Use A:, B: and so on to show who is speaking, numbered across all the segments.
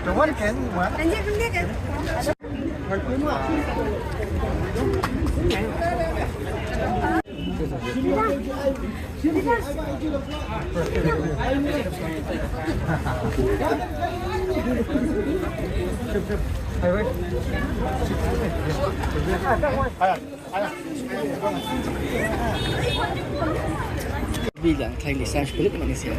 A: Cuman kan, anjir dia kan.
B: Bilang klaim lisan kulit manusia.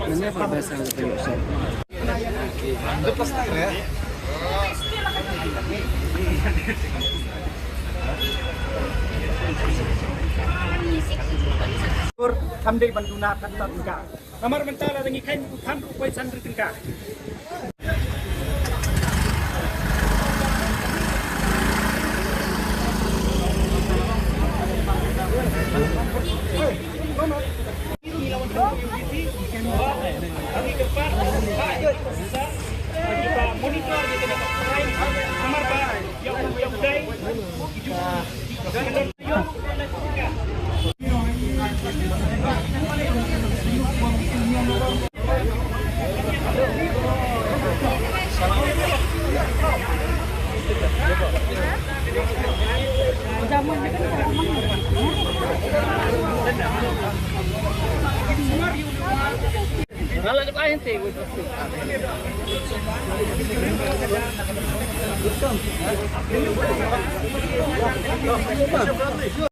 B: Ini apa bahasa Indonesia?
A: Lepas ya.
C: Hamdai banduna kata tingkah. Kamar mentala dengan kain bukan rupai sandri tingkah. Monitor kamar bah yang budai